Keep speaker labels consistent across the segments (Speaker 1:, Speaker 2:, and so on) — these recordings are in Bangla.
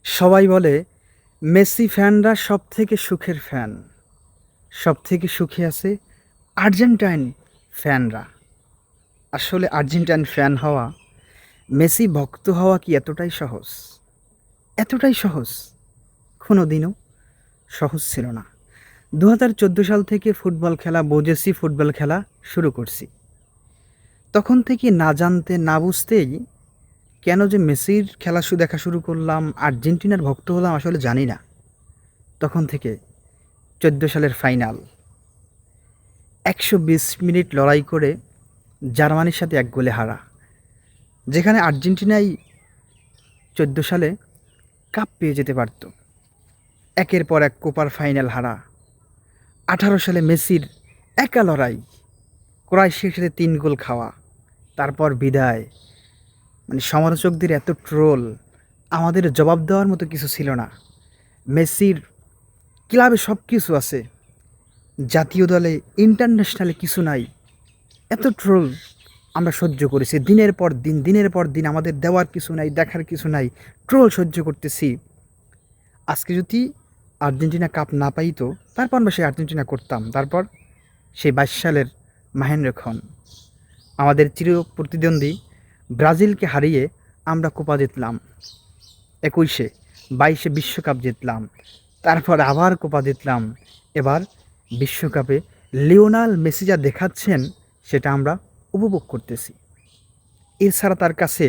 Speaker 1: সবাই বলে মেসি ফ্যানরা সবথেকে সুখের ফ্যান। সবথেকে সুখে আছে আর্জেন্টাইন ফ্যানরা। আসলে আর্জেন্টাইন ফ্যান হওয়া, মেসি ভক্ত হওয়া কি এতটাই সহজ? এতটাই সহজ? কোনোদিনও সহজ ছিল না। ২০১৪ সাল থেকে ফুটবল খেলা বুঝেছি, ফুটবল খেলা শুরু করছি। তখন থেকে না জানতে না বুঝতেই কেন যে মেসির খেলা দেখা শুরু করলাম, আর্জেন্টিনার ভক্ত হলাম আসলে জানি না। তখন থেকে ১৪ সালের ফাইনাল ১২০ মিনিট লড়াই করে জার্মানির সাথে ১ গোলে হারা। যেখানে আর্জেন্টিনাই ১৪ সালে কাপ পেয়ে যেতে পারত। একের পর এক কোপার ফাইনাল হারা। ১৮ সালে মেসির একা লড়াই, ক্রোয়েশিয়ার সাথে ৩ গোল খাওয়া, তারপর বিদায়। মানে সমালোচকদের এত ট্রোল, আমাদের জবাব দেওয়ার মতো কিছু ছিল না। মেসির ক্লাবে সব কিছু আছে, জাতীয় দলে ইন্টারন্যাশনালে কিছু নাই। এত ট্রোল আমরা সহ্য করেছি দিনের পর দিন, দিনের পর দিন। আমাদের দেওয়ার কিছু নাই, দেখার কিছু নাই, ট্রোল সহ্য করতেছি। আজকে যদি আর্জেন্টিনা কাপ না পাইতো, তারপর আমরা সেই আর্জেন্টিনা করতাম। তারপর সেই ২২ সালের মাহেন্দ্রক্ষণ আমাদের চির প্রতিদ্বন্দ্বী ব্রাজিলকে হারিয়ে আমরা কোপা জিতলাম। ২১-এ ২২-এ বিশ্বকাপ জিতলাম, তারপর আবার কোপা জিতলাম। এবার বিশ্বকাপে লিওনাল মেসি যা দেখাচ্ছেন সেটা আমরা উপভোগ করতেছি। এছাড়া তার কাছে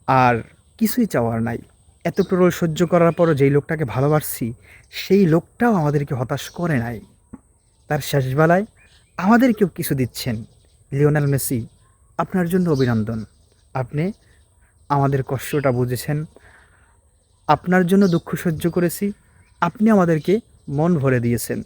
Speaker 1: আর কিছুই চাওয়ার নাই। এত প্রবল সহ্য করার পরও যেই লোকটাকে ভালোবাসছি, সেই লোকটাও আমাদেরকে হতাশ করে নাই। তার শেষবেলায় আমাদেরকেও কিছু দিচ্ছেন। লিওনেল মেসি, আপনার জন্য অভিনন্দন। আপনি আমাদের কষ্টটা বুঝেছেন, আপনার জন্য দুঃখ সহ্য করেছি, আপনি আমাদেরকে মন ভরে দিয়েছেন।